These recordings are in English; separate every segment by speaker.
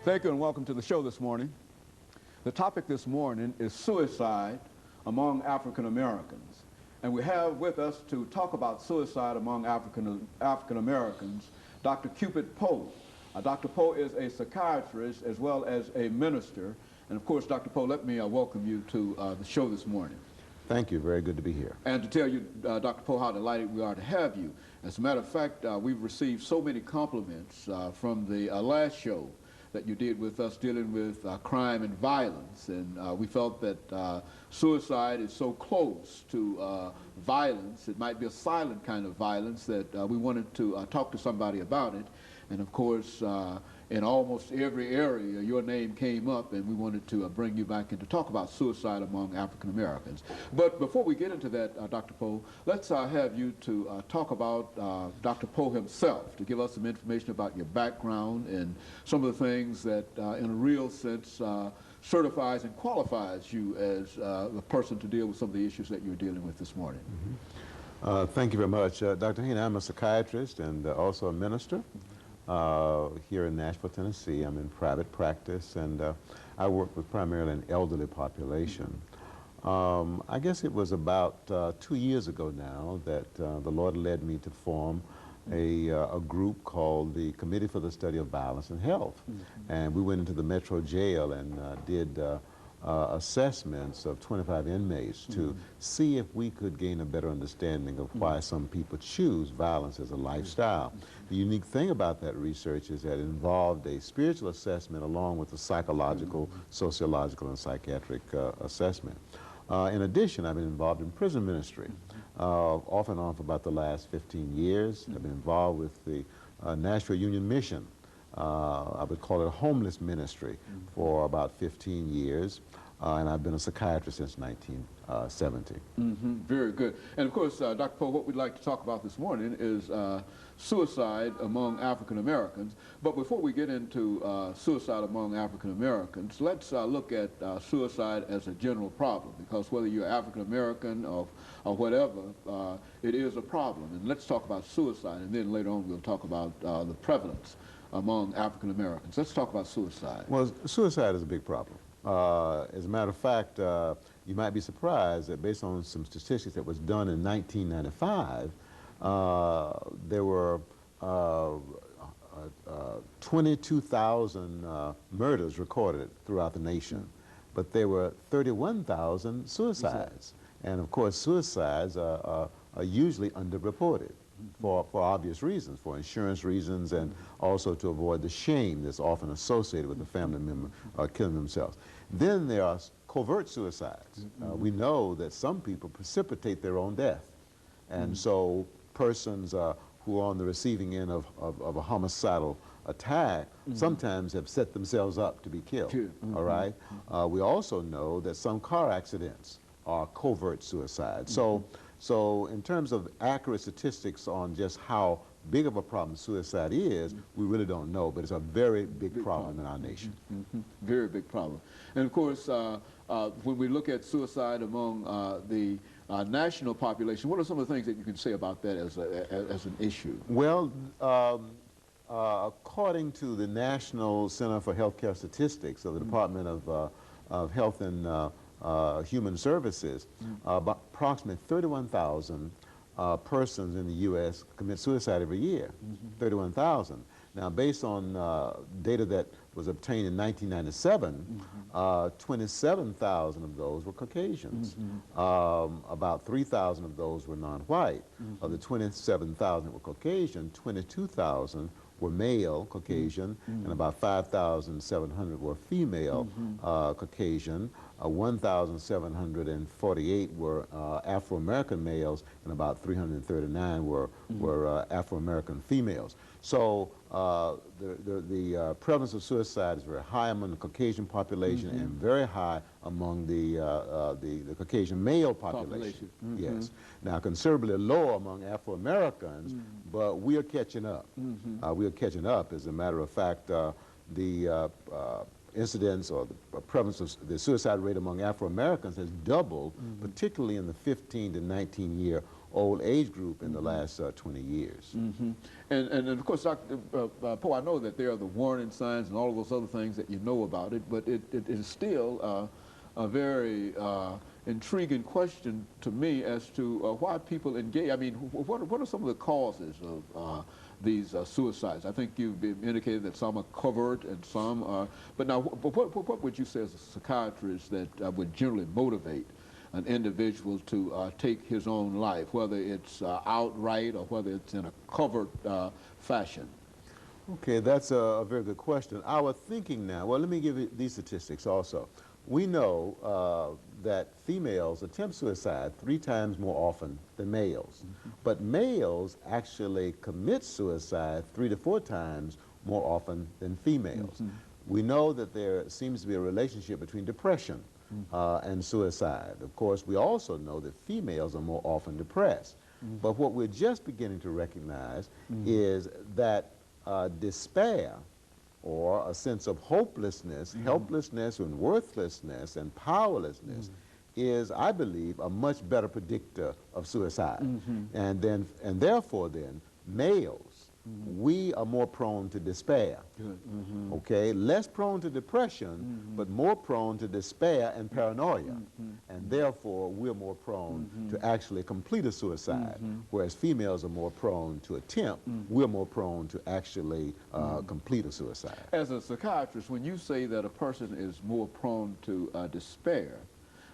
Speaker 1: Thank you and welcome to the show this morning. The topic this morning is suicide among African Americans. And we have with us to talk about suicide among African Americans, Dr. CPoe. Dr. Poe is a psychiatrist as well as a minister. And of course, Dr. Poe, let me welcome you to the show this morning.
Speaker 2: Thank you. Very good to be here.
Speaker 1: And to tell you, Dr. Poe, how delighted we are to have you. As a matter of fact, we've received so many compliments from the last show that you did with us dealing with crime and violence. And we felt that suicide is so close to violence, it might be a silent kind of violence, that we wanted to talk to somebody about it. And of course, in almost every area, your name came up, and we wanted to bring you back in to talk about suicide among African Americans. But before we get into that, Dr. Poe, let's have you to talk about Dr. Poe himself, to give us some information about your background and some of the things that, in a real sense, certifies and qualifies you as the person to deal with some of the issues that you're dealing with this morning.
Speaker 2: Thank you very much. Dr. Haney, I'm a psychiatrist and also a minister. Here in Nashville, Tennessee. I'm in private practice, and I work with primarily an elderly population. I guess it was about 2 years ago now that the Lord led me to form a group called the Committee for the Study of Violence and Health. And we went into the Metro Jail and did assessments of 25 inmates to see if we could gain a better understanding of why some people choose violence as a lifestyle. The unique thing about that research is that it involved a spiritual assessment along with a psychological, sociological, and psychiatric assessment. In addition, I've been involved in prison ministry off and on for about the last 15 years. I've been involved with the Nashville Union Mission. I would call it a homeless ministry for about 15 years. And I've been a psychiatrist since 1970.
Speaker 1: Very good. And of course, Dr. Poe, what we'd like to talk about this morning is suicide among African Americans. But before we get into suicide among African Americans, let's look at suicide as a general problem, because whether you're African American or whatever, it is a problem. And let's talk about suicide, and then later on we'll talk about the prevalence among African Americans. Let's talk about suicide.
Speaker 2: Well, suicide is a big problem. As a matter of fact, you might be surprised that based on some statistics that was done in 1995, there were 22,000 murders recorded throughout the nation, but there were 31,000 suicides. And of course, suicides are usually underreported for obvious reasons, for insurance reasons, and also to avoid the shame that's often associated with the family member killing themselves. Then there are covert suicides. We know that some people precipitate their own death. And so persons who are on the receiving end of a homicidal attack sometimes have set themselves up to be killed. All right? We also know that some car accidents are covert suicides. So in terms of accurate statistics on just how big of a problem suicide is, we really don't know, but it's a very big problem in our nation.
Speaker 1: Very big problem. And of course, when we look at suicide among the national population, what are some of the things that you can say about that as an issue?
Speaker 2: Well, according to the National Center for Healthcare Statistics of the Department of Health and Human Services, about approximately 31,000 persons in the U.S. commit suicide every year. 31,000. Now, based on data that was obtained in 1997, 27,000 of those were Caucasians. About 3,000 of those were non-white. Of the 27,000 that were Caucasian, 22,000 were male Caucasian, and about 5,700 were female Caucasian. 1,748 were Afro-American males, and about 339 were Afro-American females. So the prevalence of suicide is very high among the Caucasian population and very high among the Caucasian male population. Yes. Now, considerably low among Afro-Americans, but we are catching up. We are catching up. As a matter of fact, the incidence or the prevalence of the suicide rate among Afro-Americans has doubled, particularly in the 15 to 19-year old age group in the last 20 years.
Speaker 1: And of course, Dr. Poe, I know that there are the warning signs and all of those other things that you know about it, but it is still a very intriguing question to me as to why people engage. I mean, what are some of the causes of these suicides? I think you've indicated that some are covert and some are, but now what would you say as a psychiatrist that would generally motivate an individual to take his own life, whether it's outright or whether it's in a covert fashion?
Speaker 2: Okay, that's a very good question. Our thinking now, well, let me give you these statistics also. We know that females attempt suicide 3 times more often than males, but males actually commit suicide 3 to 4 times more often than females. We know that there seems to be a relationship between depression and suicide. Of course, we also know that females are more often depressed. But what we're just beginning to recognize is that despair, or a sense of hopelessness, helplessness, and worthlessness, and powerlessness, is, I believe, a much better predictor of suicide. And therefore, males, we are more prone to despair. Okay, less prone to depression, but more prone to despair and paranoia. And therefore, we're more prone to actually complete a suicide, whereas females are more prone to attempt. We're more prone to actually complete a suicide.
Speaker 1: As a psychiatrist, when you say that a person is more prone to despair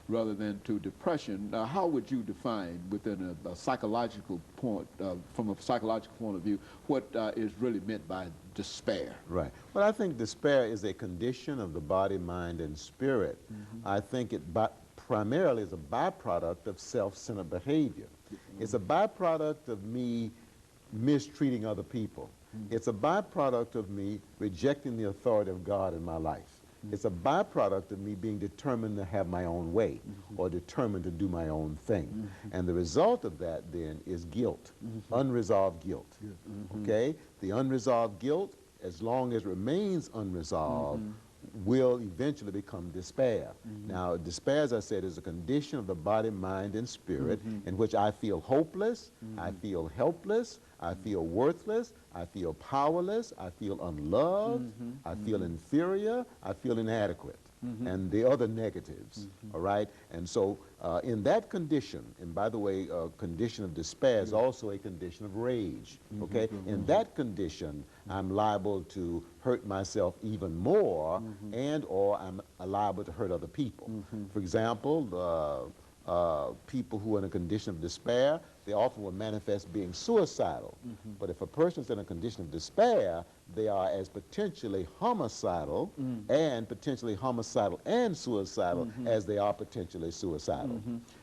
Speaker 1: rather than to depression, how would you define within a psychological point, from a psychological point of view, what is really meant by despair?
Speaker 2: Right. Well, I think despair is a condition of the body, mind, and spirit. I think it primarily is a byproduct of self-centered behavior. It's a byproduct of me mistreating other people. It's a byproduct of me rejecting the authority of God in my life. It's a byproduct of me being determined to have my own way or determined to do my own thing. And the result of that then is guilt, unresolved guilt. Okay? The unresolved guilt, as long as it remains unresolved, will eventually become despair. Now, despair, as I said, is a condition of the body, mind, and spirit in which I feel hopeless, I feel helpless, I feel worthless, I feel powerless, I feel unloved, I feel inferior, I feel inadequate, and the other negatives, all right? And so in that condition, and by the way, a condition of despair is also a condition of rage, okay? In that condition, I'm liable to hurt myself even more and or I'm liable to hurt other people. For example, people who are in a condition of despair, they often will manifest being suicidal. But if a person's in a condition of despair, they are as potentially homicidal and suicidal as they are potentially suicidal.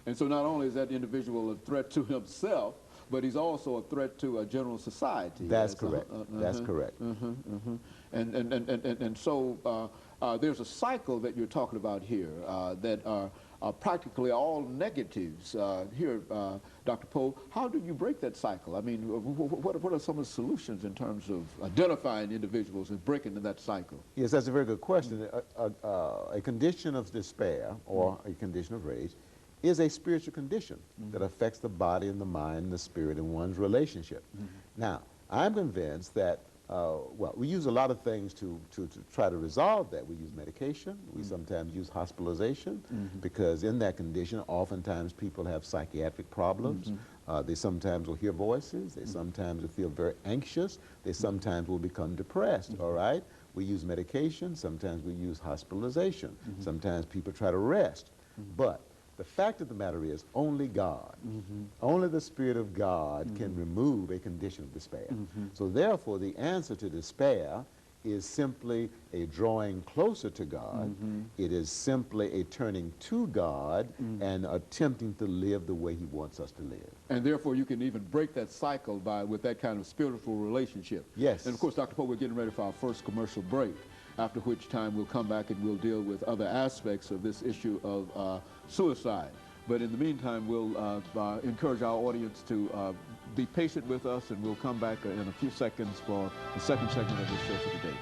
Speaker 1: And so not only is that individual a threat to himself, but he's also a threat to a general society.
Speaker 2: That's correct. That's correct.
Speaker 1: And so there's a cycle that you're talking about here that are practically all negatives. Here, Dr. Poe, how do you break that cycle? I mean, what are some of the solutions in terms of identifying individuals and breaking that cycle?
Speaker 2: Yes, that's a very good question. A condition of despair or a condition of rage is a spiritual condition that affects the body and the mind and the spirit in one's relationship. Now, I'm convinced that, well, we use a lot of things to try to resolve that. We use medication. We sometimes use hospitalization because in that condition, oftentimes people have psychiatric problems. They sometimes will hear voices. They sometimes will feel very anxious. They sometimes will become depressed, all right? We use medication. Sometimes we use hospitalization. Sometimes people try to rest. But the fact of the matter is only God, only the Spirit of God can remove a condition of despair. So therefore, the answer to despair is simply a drawing closer to God. It is simply a turning to God and attempting to live the way He wants us to live.
Speaker 1: And therefore, you can even break that cycle with that kind of spiritual relationship.
Speaker 2: Yes.
Speaker 1: And of course, Dr. Poe, we're getting ready for our first commercial break, after which time we'll come back and we'll deal with other aspects of this issue of suicide. But in the meantime, we'll encourage our audience to be patient with us, and we'll come back in a few seconds for the second segment of this show for today.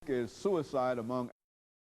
Speaker 1: Is suicide among